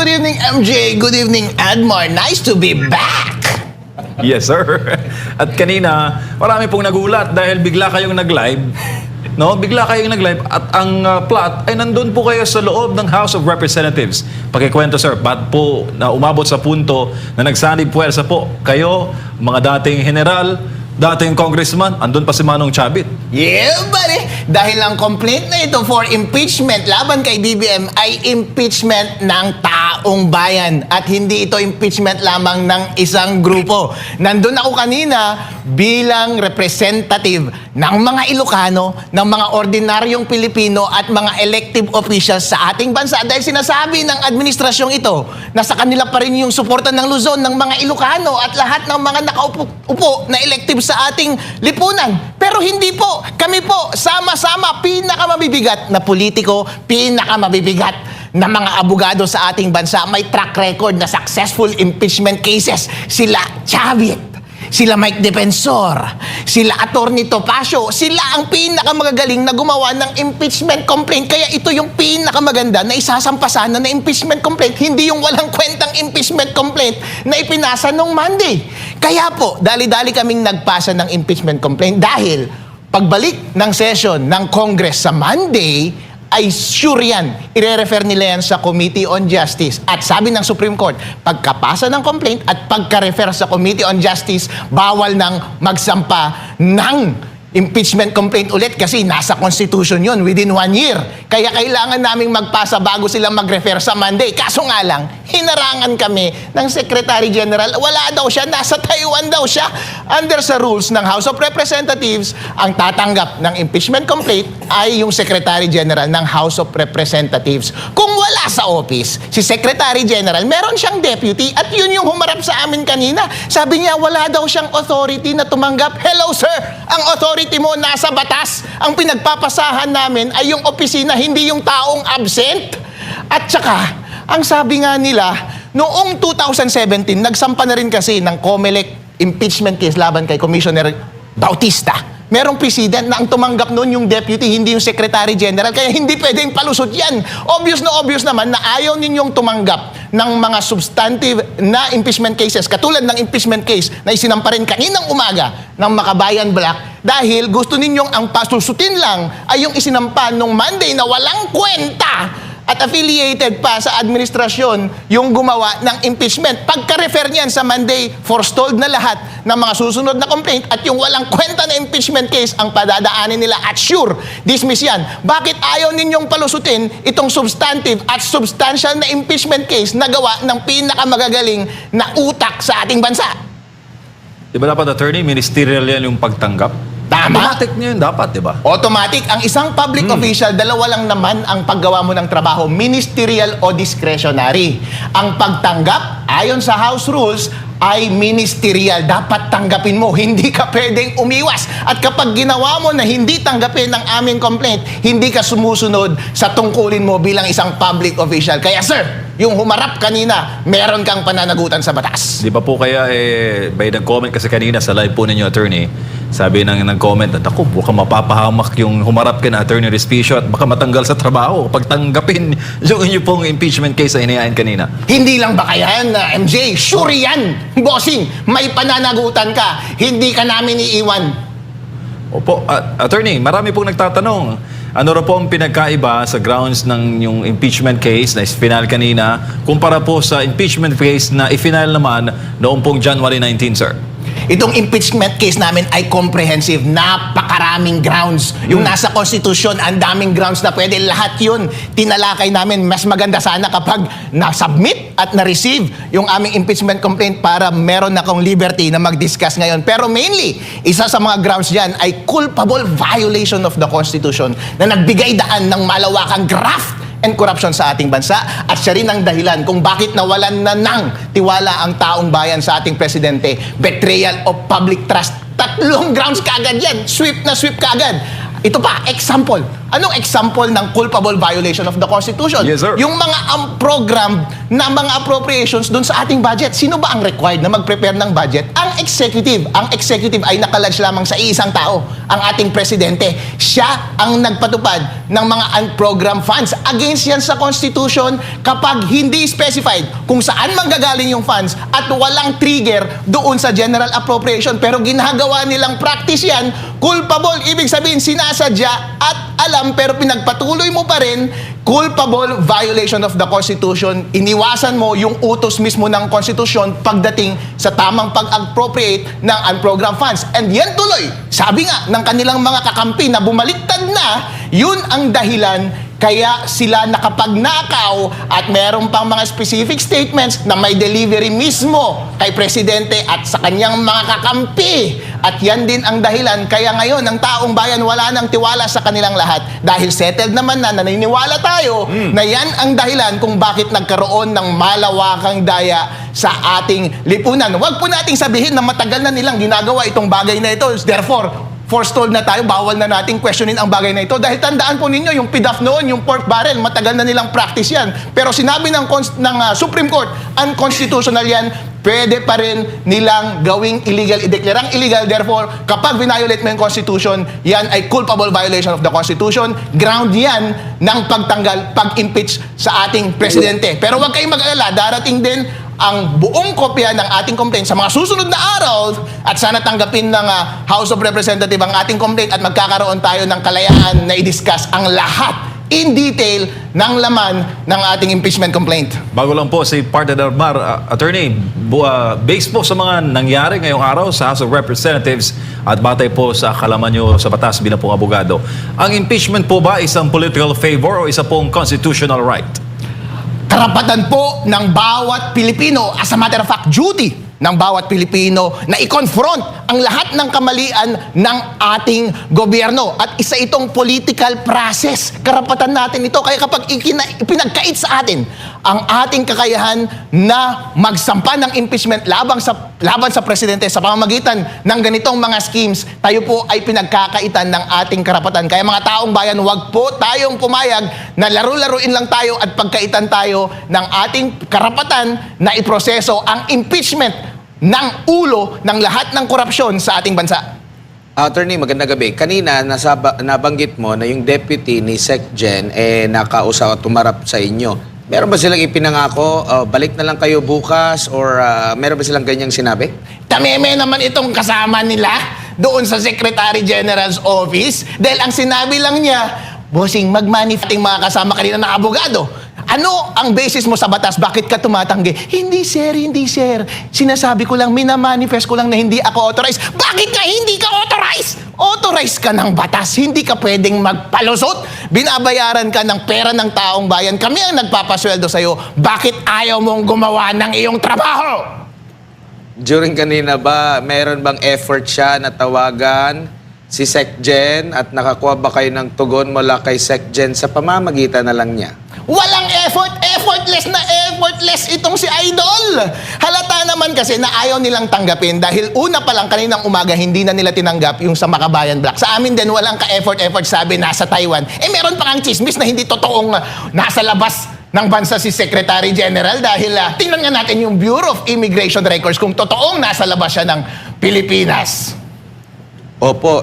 Good evening, MJ. Good evening, Admar. Nice to be back. Yes, sir. At kanina, marami pong nagulat dahil bigla kayong nag-live. No, bigla kayong nag-live at ang plot ay nandun po kayo sa loob ng House of Representatives. Pakikwento, sir, ba't po na umabot sa punto na nagsanib puwersa po kayo, mga dating general, dating congressman, andun pa si Manong Chavit. Yeah, buddy. Dahil ang complaint na ito for impeachment laban kay BBM ay impeachment ng taong bayan. At hindi ito impeachment lamang ng isang grupo. Nandun ako kanina bilang representative ng mga Ilocano, ng mga ordinaryong Pilipino at mga elective officials sa ating bansa. Dahil sinasabi ng administrasyong ito na sa kanila pa rin yung suporta ng Luzon, ng mga Ilocano at lahat ng mga nakaupo na elective sa ating lipunan. Pero hindi po. Kami po, sama-sama, pinakamabibigat na politiko, pinakamabibigat na mga abogado sa ating bansa. May track record na successful impeachment cases. Sila Chavit, sila Mike Defensor, sila Attorney Topacio, sila ang pinakamagagaling na gumawa ng impeachment complaint. Kaya ito yung pinakamaganda na isasampasan na impeachment complaint, hindi yung walang kwentang impeachment complaint na ipinasa nung Monday. Kaya po, dali-dali kaming nagpasa ng impeachment complaint dahil pagbalik ng session ng Congress sa Monday, ay sure yan, ire-refer nila yan sa Committee on Justice. At sabi ng Supreme Court, pagkapasa ng complaint at pagka-refer sa Committee on Justice, bawal nang magsampa ng impeachment complaint ulit kasi nasa Constitution yun within 1 year. Kaya kailangan naming magpasa bago sila mag-refer sa Monday. Kaso nga lang, hinarangan kami ng Secretary General. Wala daw siya, nasa Taiwan daw siya. Under sa rules ng House of Representatives, ang tatanggap ng impeachment complaint ay yung Secretary General ng House of Representatives. Kung wala sa office, si Secretary General, meron siyang deputy at yun yung humarap sa amin kanina. Sabi niya, wala daw siyang authority na tumanggap. Hello, sir! Ang authority mo nasa batas. Ang pinagpapasahan namin ay yung opisina, hindi yung taong absent. At saka, ang sabi nga nila, noong 2017, nagsampa na rin kasi ng COMELEC impeachment case laban kay Commissioner Bautista. Merong president na ang tumanggap noon yung deputy, hindi yung Secretary General. Kaya hindi pwedeng palusot yan. Obvious naman na ayaw ninyong tumanggap ng mga substantive na impeachment cases, katulad ng impeachment case na isinampa rin kaninang umaga ng Makabayan Black, dahil gusto ninyong ang pasusutin lang ay yung isinampa nung Monday na walang kwenta at affiliated pa sa administrasyon yung gumawa ng impeachment. Pagka-refer niyan sa Monday, forestalled na lahat ng mga susunod na complaint at yung walang kwenta na impeachment case ang padadaanin nila at sure, dismiss yan. Bakit ayaw ninyong palusutin itong substantive at substantial na impeachment case na gawa ng pinakamagagaling na utak sa ating bansa? Diba dapat, attorney, ministerial yan yung pagtanggap? Tama. Automatic niya yun dapat, di ba? Automatic. Ang isang public official, dalawa lang naman ang paggawa mo ng trabaho, ministerial o discretionary. Ang pagtanggap, ayon sa House rules, ay ministerial. Dapat tanggapin mo. Hindi ka pwedeng umiwas. At kapag ginawa mo na hindi tanggapin ang aming complaint, hindi ka sumusunod sa tungkulin mo bilang isang public official. Kaya sir, yung humarap kanina, meron kang pananagutan sa batas. Di ba po kaya, by nag-comment kasi kanina sa live po ninyo, attorney, sabi nag-comment at ako, baka mapapahamak yung humarap ka na Attorney Respicio at baka matanggal sa trabaho kapag tanggapin yung inyo pong impeachment case na inayain kanina. Hindi lang ba kaya yan, MJ? Sure yan! Bossing, may pananagutan ka. Hindi ka namin iiwan. Opo, attorney, marami pong nagtatanong. Ano ra po ang pinagkaiba sa grounds ng yung impeachment case na final kanina kumpara po sa impeachment case na i-final naman noong pong January 19, sir? Itong impeachment case namin ay comprehensive. Napakaraming grounds. Yung nasa Constitution, ang daming grounds na pwede. Lahat yun, tinalakay namin. Mas maganda sana kapag na-submit at na-receive yung aming impeachment complaint para meron akong liberty na mag-discuss ngayon. Pero mainly, isa sa mga grounds dyan ay culpable violation of the Constitution na nagbigay daan ng malawakang graft and corruption sa ating bansa at siya rin ang dahilan kung bakit nawalan na ng tiwala ang taong bayan sa ating presidente. Betrayal of public trust. 3 grounds kaagad yan. Sweep na sweep kaagad. Ito pa, example. Anong example ng culpable violation of the Constitution? Yes, sir. Yung mga program na mga appropriations dun sa ating budget. Sino ba ang required na mag-prepare ng budget? Ang executive. Ang executive ay nakalodge lamang sa iisang tao, ang ating presidente. Siya ang nagpatupad ng mga unprogrammed funds. Against yan sa Constitution kapag hindi specified kung saan manggagaling yung funds at walang trigger doon sa general appropriation. Pero ginagawa nilang practice yan, culpable. Ibig sabihin, sinasadya at alam pero pinagpatuloy mo pa rin, culpable violation of the Constitution. Iniwasan mo yung utos mismo ng Constitution pagdating sa tamang pag-appropriate ng unprogrammed funds. And yan tuloy, sabi nga ng kanilang mga kakampi na bumaliktad na, yun ang dahilan kaya sila nakapagnakaw at meron pang mga specific statements na may delivery mismo kay Presidente at sa kanyang mga kakampi. At yan din ang dahilan kaya ngayon ang taong bayan wala nang tiwala sa kanilang lahat dahil settled naman na naniniwala tayo na yan ang dahilan kung bakit nagkaroon ng malawakang daya sa ating lipunan. Huwag po nating sabihin na matagal na nilang ginagawa itong bagay na ito. Therefore, forestalled na tayo, bawal na nating questionin ang bagay na ito. Dahil tandaan po ninyo, yung PDAF noon, yung pork barrel, matagal na nilang practice yan. Pero sinabi ng Supreme Court, unconstitutional yan, pwede pa rin nilang gawing illegal, ideklarang illegal. Therefore, kapag violate mo yung Constitution, yan ay culpable violation of the Constitution. Ground yan ng pagtanggal, pag-impeach sa ating presidente. Pero huwag kayong mag-alala, darating din ang buong kopya ng ating complaint sa mga susunod na araw at sana tanggapin ng House of Representatives ang ating complaint at magkakaroon tayo ng kalayaan na i-discuss ang lahat in detail ng laman ng ating impeachment complaint. Bago lang po si Partner Mar, Attorney, based po sa mga nangyari ngayong araw sa House of Representatives at batay po sa kalaman nyo sa batas bilang pong abogado, ang impeachment po ba isang political favor o isa pong constitutional right? Karapatan po ng bawat Pilipino, as a matter of fact, duty ng bawat Pilipino na i-confront ang lahat ng kamalian ng ating gobyerno. At isa itong political process. Karapatan natin ito. Kaya kapag ipinagkait sa atin ang ating kakayahan na magsampa ng impeachment laban sa presidente sa pamamagitan ng ganitong mga schemes, tayo po ay pinagkakaitan ng ating karapatan. Kaya mga taong bayan, huwag po tayong pumayag na laro-laruin lang tayo at pagkaitan tayo ng ating karapatan na iproseso ang impeachment ng ulo ng lahat ng korupsyon sa ating bansa. Attorney, magandang gabi. Kanina, nabanggit mo na yung deputy ni SecGen nakausap at tumarap sa inyo. Meron ba silang ipinangako, balik na lang kayo bukas or meron ba silang ganyang sinabi? Tameme naman itong kasama nila doon sa Secretary General's office dahil ang sinabi lang niya, bossing, mag-manifesting mga kasama kanina na abogado. Ano ang basis mo sa batas? Bakit ka tumatanggi? Hindi sir, hindi sir. Sinasabi ko lang, minamanifest ko lang na hindi ako authorized. Bakit ka hindi ka authorized? Authorized ka ng batas. Hindi ka pwedeng magpalusot. Binabayaran ka ng pera ng taong bayan. Kami ang nagpapasweldo sa'yo. Bakit ayaw mong gumawa ng iyong trabaho? During kanina ba, meron bang effort siya na tawagan si SecGen at nakakuha ba kayo ng tugon mula kay SecGen sa pamamagitan na lang niya? Walang effort, effortless itong si Idol. Halata naman kasi na ayaw nilang tanggapin dahil una pa lang kaninang umaga hindi na nila tinanggap yung sa Makabayan Black. Sa amin din walang ka-effort sabi nasa Taiwan. Meron pa kang chismis na hindi totoong nasa labas ng bansa si Secretary General dahil tingnan nga natin yung Bureau of Immigration Records kung totoong nasa labas siya ng Pilipinas. Opo,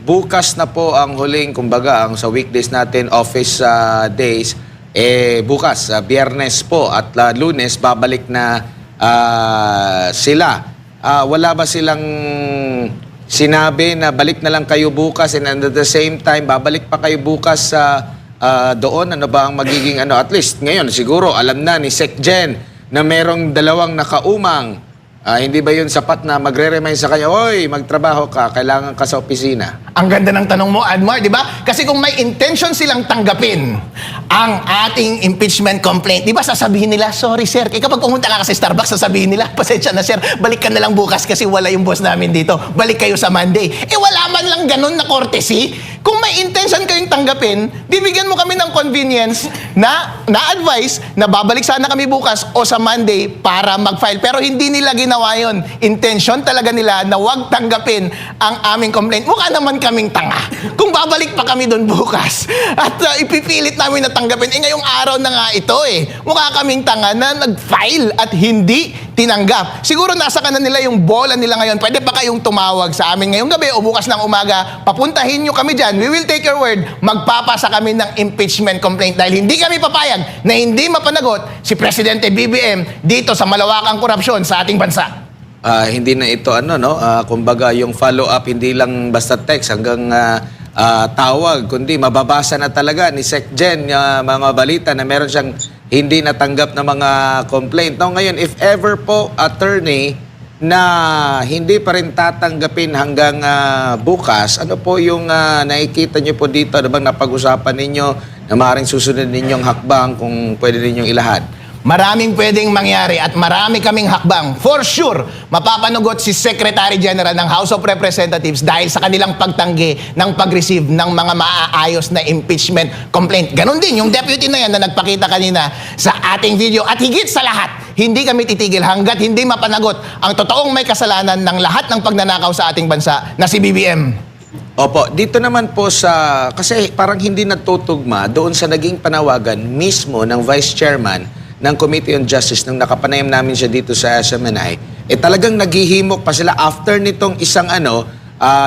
bukas na po ang huling, kumbaga, ang sa weekdays natin, office days, bukas, Biyernes po at Lunes, babalik na sila. Wala ba silang sinabi na balik na lang kayo bukas and at the same time, babalik pa kayo bukas doon? Ano ba ang magiging, at least ngayon, siguro alam na ni SecGen na merong dalawang nakaumang. Hindi ba yun sapat na magre-remind sa kanya, oy, magtrabaho ka, kailangan ka sa opisina? Ang ganda ng tanong mo, Admar, di ba? Kasi kung may intention silang tanggapin ang ating impeachment complaint, di ba sasabihin nila, sorry sir, kapag pumunta ka sa Starbucks, sasabihin nila, pasensya na sir, balik ka na lang bukas kasi wala yung boss namin dito. Balik kayo sa Monday. Wala man lang ganun na courtesy. Kung may intention kayong tanggapin, bibigyan mo kami ng convenience na advice na babalik sana kami bukas o sa Monday para mag-file. Pero hindi nila ginawa yun. Intention talaga nila na wag tanggapin ang aming complaint. Mukha naman kaming tanga. Kung babalik pa kami doon bukas at ipipilit namin na tanggapin, ngayong araw na nga ito mukha kaming tanga na nag-file at hindi tinanggap. Siguro nasa kanan nila yung bola nila ngayon. Pwede ba kayong tumawag sa amin ngayong gabi o bukas ng umaga? Papuntahin nyo kami dyan. We will take your word. Magpapasa kami ng impeachment complaint dahil hindi kami papayag na hindi mapanagot si Presidente BBM dito sa malawakang korupsyon sa ating bansa. Hindi na ito kumbaga yung follow-up hindi lang basta text hanggang tawag, kundi mababasa na talaga ni SecGen mga balita na meron siyang hindi natanggap na mga complaint. No, ngayon, if ever po, attorney, na hindi pa rin tatanggapin hanggang bukas, ano po yung nakikita niyo po dito? Ano bang napag-usapan ninyo na maaaring susunod ninyong hakbang kung pwede ninyong ilahad? Maraming pwedeng mangyari at marami kaming hakbang. For sure, mapapanagot si Secretary General ng House of Representatives dahil sa kanilang pagtanggi ng pag-receive ng mga maaayos na impeachment complaint. Ganon din yung deputy na yan na nagpakita kanina sa ating video. At higit sa lahat, hindi kami titigil hanggat hindi mapanagot ang totoong may kasalanan ng lahat ng pagnanakaw sa ating bansa na si BBM. Opo, dito naman po kasi parang hindi natutugma doon sa naging panawagan mismo ng Vice Chairman ng Committee on Justice nung nakapanayam namin siya dito sa SMNI, talagang naghihimok pa sila after nitong isang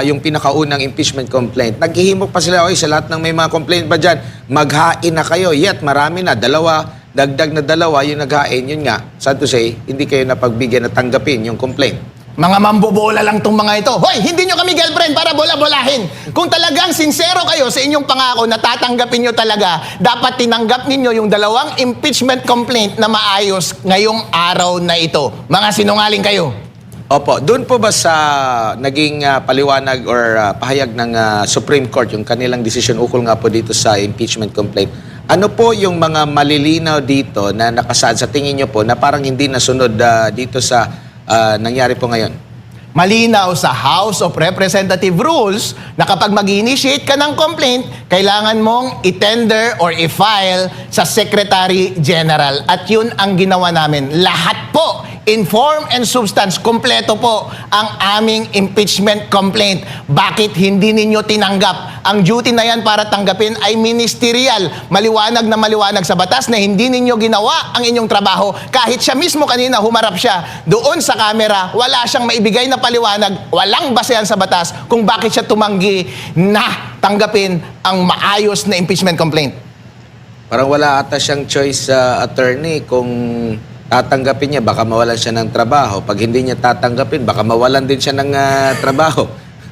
yung pinakaunang impeachment complaint. Naghihimok pa sila, sa lahat ng may mga complaint ba dyan, maghain na kayo. Yet, marami na, dagdag na dalawa yung naghain. Yun nga, sad to say, hindi kayo napagbigyan na tanggapin yung complaint. Mga mambobola lang tong mga ito. Hoy, hindi nyo kami girlfriend para bola-bolahin. Kung talagang sincero kayo sa inyong pangako na tatanggapin nyo talaga, dapat tinanggap ninyo yung 2 impeachment complaint na maayos ngayong araw na ito. Mga sinungaling kayo. Opo, doon po ba sa naging paliwanag or pahayag ng Supreme Court, yung kanilang decision ukol nga po dito sa impeachment complaint, ano po yung mga malilinaw dito na nakasaad sa tingin nyo po na parang hindi nasunod dito sa nangyari po ngayon? Malinaw sa House of Representative rules na kapag mag-initiate ka ng complaint, kailangan mong i-tender or i-file sa Secretary General. At yun ang ginawa namin. Lahat po, in form and substance, kompleto po ang aming impeachment complaint. Bakit hindi ninyo tinanggap? Ang duty na yan para tanggapin ay ministerial. Maliwanag na maliwanag sa batas na hindi ninyo ginawa ang inyong trabaho. Kahit siya mismo kanina humarap siya doon sa camera, wala siyang maibigay na paliwanag, walang basehan sa batas kung bakit siya tumanggi na tanggapin ang maayos na impeachment complaint. Parang wala ata siyang choice sa attorney kung tatanggapin niya, baka mawalan siya ng trabaho. Pag hindi niya tatanggapin, baka mawalan din siya ng trabaho.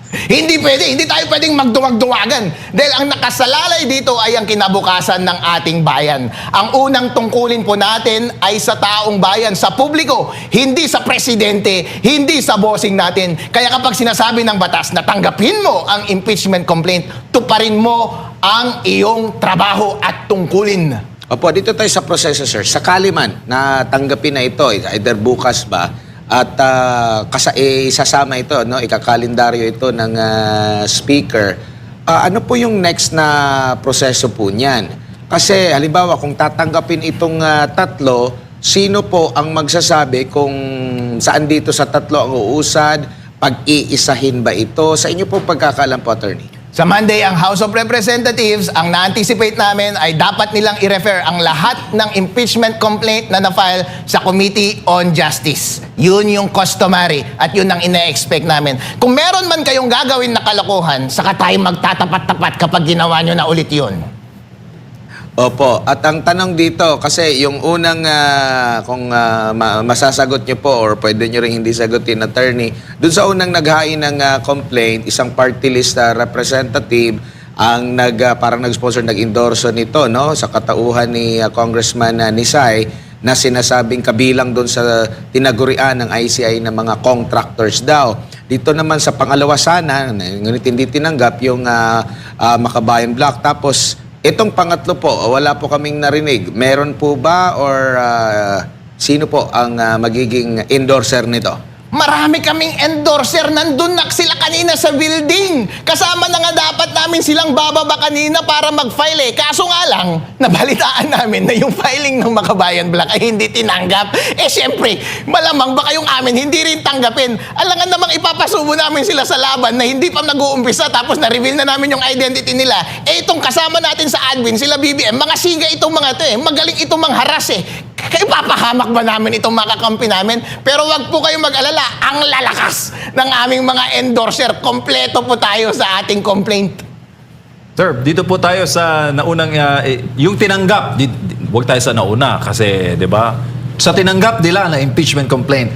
Hindi pwede, hindi tayo pwedeng magduwag-duwagan. Dahil ang nakasalalay dito ay ang kinabukasan ng ating bayan. Ang unang tungkulin po natin ay sa taong bayan, sa publiko, hindi sa presidente, hindi sa bossing natin. Kaya kapag sinasabi ng batas na tanggapin mo ang impeachment complaint, tuparin mo ang iyong trabaho at tungkulin. Opo, dito tayo sa proseso, sir. Sakali man na tanggapin na ito, either bukas ba, at isasama ito, ikakalendaryo ito ng speaker, ano po yung next na proseso po niyan? Kasi halimbawa, kung tatanggapin itong tatlo, sino po ang magsasabi kung saan dito sa tatlo ang uusad? Pag-iisahin ba ito? Sa inyo po pagkakaalam po, attorney? Sa Monday, ang House of Representatives, ang na-anticipate namin ay dapat nilang i-refer ang lahat ng impeachment complaint na na-file sa Committee on Justice. Yun yung customary at yun ang ina-expect namin. Kung meron man kayong gagawin na kalokohan, saka tayo magtatapat-tapat kapag ginawa nyo na ulit yun. Opo. At ang tanong dito, kasi yung unang, kung masasagot nyo po or pwede nyo rin hindi sagutin, attorney, dun sa unang naghain ng complaint, isang party list representative ang parang nag-sponsor, nag-endorso nito, no? Sa katauhan ni Congressman Nisay, na sinasabing kabilang dun sa tinagurian ng ICI ng mga contractors daw. Dito naman sa pangalawa sana, ngunit hindi tinanggap yung Makabayan Block. Tapos, itong pangatlo po, wala po kaming narinig. Meron po ba or sino po ang magiging endorser nito? Marami kaming endorser. Nandun na sila kanina sa building. Kasama na nga dapat namin silang bababa kanina para mag-file eh. Kaso nga lang, nabalitaan namin na yung filing ng Makabayan Black ay hindi tinanggap. Eh syempre, malamang baka yung amin hindi rin tanggapin. Alangan namang ipapasubo namin sila sa laban na hindi pa nag-uumpisa tapos na-reveal na namin yung identity nila. Eh itong kasama natin sa admin, sila BBM, mga siga itong mga to eh. Magaling itong mangharas eh. Kaya ipapahamak ba namin itong mga kakampi namin? Pero wag po kayong mag-alala, ang lalakas ng aming mga endorser. Kompleto po tayo sa ating complaint. Sir, dito po tayo sa naunang, yung tinanggap, huwag tayo sa nauna kasi, di ba, sa tinanggap nila na impeachment complaint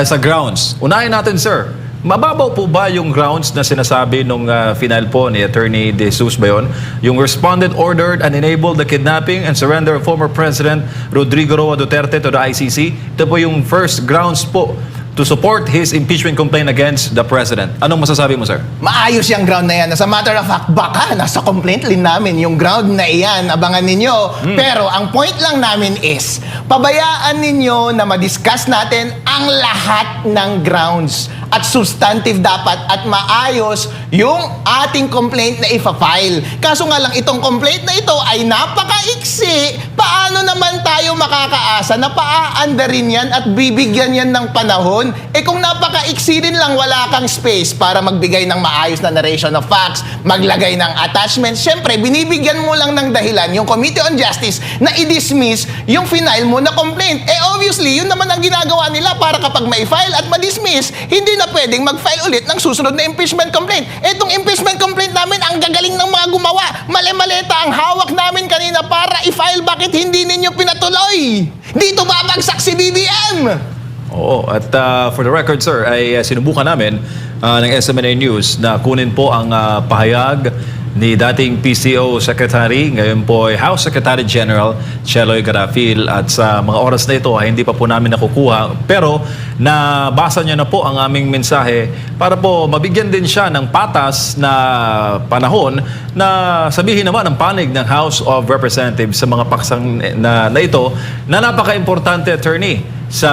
sa grounds. Unahin natin, sir, mababaw po ba yung grounds na sinasabi nung final po ni Attorney De Jesus ba yun? Yung respondent ordered and enabled the kidnapping and surrender of former President Rodrigo Roa Duterte to the ICC. Ito po yung first grounds po to support his impeachment complaint against the President. Anong masasabi mo, sir? Maayos yung ground na yan. As a matter of fact, baka nasa complaint din namin yung ground na iyan. Abangan ninyo. Pero ang point lang namin is, pabayaan ninyo na madiscuss natin ang lahat ng grounds at substantive dapat at maayos yung ating complaint na ifa-file. Kaso nga lang, itong complaint na ito ay napakaiksi. Paano naman tayo makakaasa na paa-andarin yan at bibigyan yan ng panahon? Eh kung napakaiksi rin lang, wala kang space para magbigay ng maayos na narration of facts, maglagay ng attachments. Siyempre, binibigyan mo lang ng dahilan yung Committee on Justice na i-dismiss yung final mo na complaint. Eh obviously, yun naman ang ginagawa nila para kapag may file at ma-dismiss, hindi na pwedeng mag-file ulit ng susunod na impeachment complaint. Etong impeachment complaint namin, ang gagaling ng mga gumawa. Mali-maleta ang hawak namin kanina para i-file. Bakit hindi ninyo pinatuloy? Dito babagsak si BBM! Oo, at for the record, sir, ay sinubukan namin ng SMNA News na kunin po ang pahayag ni dating PCO Secretary, ngayon po ay House Secretary General Cheloy Garafil, at sa mga oras na ito ay hindi pa po namin nakukuha, pero nabasa niya na po ang aming mensahe para po mabigyan din siya ng patas na panahon na sabihin naman ang panig ng House of Representatives sa mga paksang na ito na napaka-importante, attorney, sa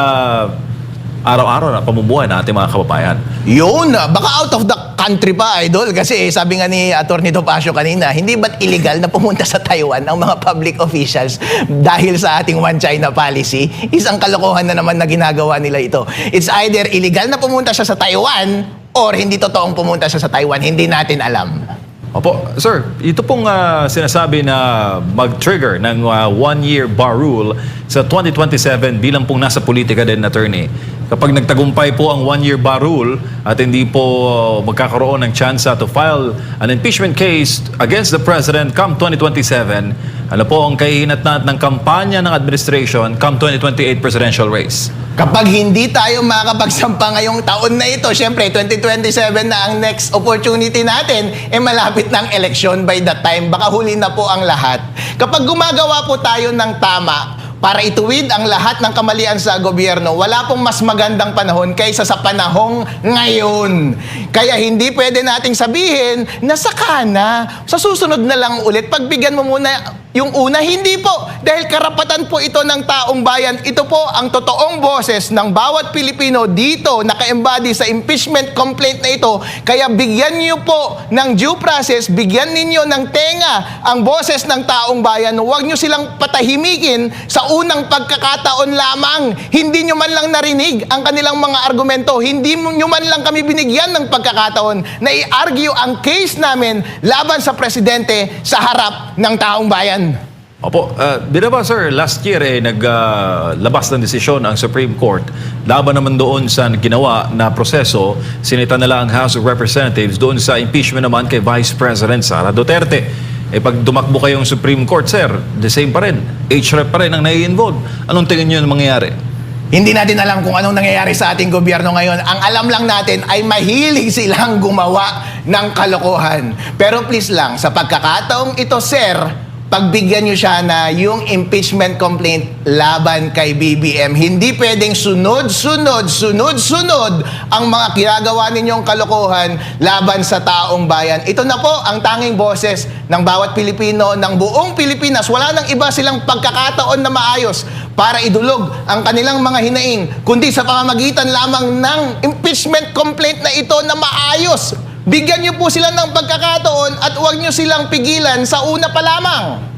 araw-araw na pamumuhay ng ating mga kababayan. Yun, baka out of the country pa, idol. Kasi sabi nga ni Atty. Topacio kanina, hindi ba't illegal na pumunta sa Taiwan ang mga public officials dahil sa ating One China policy? Isang kalokohan na naman na ginagawa nila ito. It's either illegal na pumunta siya sa Taiwan or hindi totoong pumunta siya sa Taiwan. Hindi natin alam. Opo, sir, ito pong sinasabi na mag-trigger ng one-year bar rule sa 2027 bilang pong nasa politika din, attorney. Kapag nagtagumpay po ang one-year bar rule at hindi po magkakaroon ng chance to file an impeachment case against the President come 2027, ano po ang kahihinatnan ng kampanya ng administration come 2028 presidential race? Kapag hindi tayo makakapagsampa ngayong taon na ito, syempre 2027 na ang next opportunity natin, malapit ng election by that time, baka huli na po ang lahat. Kapag gumagawa po tayo ng tama para ituwid ang lahat ng kamalian sa gobyerno, wala pong mas magandang panahon kaysa sa panahong ngayon. Kaya hindi pwede nating sabihin na saka na, sa susunod na lang ulit, pagbigyan mo muna yung una, hindi po. Dahil karapatan po ito ng taong bayan. Ito po ang totoong boses ng bawat Pilipino dito naka-embody sa impeachment complaint na ito. Kaya bigyan niyo po ng due process, bigyan ninyo ng tenga ang boses ng taong bayan. Huwag niyo silang patahimikin sa unang pagkakataon lamang. Hindi niyo man lang narinig ang kanilang mga argumento. Hindi niyo man lang kami binigyan ng pagkakataon na i-argue ang case namin laban sa presidente sa harap ng taong bayan. Opo, di na ba, sir, last year naglabas ng desisyon ang Supreme Court laban naman doon sa ginawa na proseso, sinita nila ang House of Representatives doon sa impeachment naman kay Vice President Sara Duterte. Pag dumakbo kayong Supreme Court, sir, the same pa rin. HREP pa rin ang nai-involve. Anong tingin nyo na mangyayari? Hindi natin alam kung anong nangyayari sa ating gobyerno ngayon. Ang alam lang natin ay mahilig silang gumawa ng kalokohan. Pero please lang, sa pagkakataong ito, sir, pagbigyan nyo siya na yung impeachment complaint laban kay BBM. Hindi pwedeng sunod-sunod ang mga ginagawa ninyong kalokohan laban sa taong bayan. Ito na po ang tanging boses ng bawat Pilipino, ng buong Pilipinas. Wala nang iba silang pagkakataon na maayos para idulog ang kanilang mga hinaing, kundi sa pamamagitan lamang ng impeachment complaint na ito na maayos. Bigyan niyo po sila ng pagkakataon at huwag niyo silang pigilan sa una pa lamang.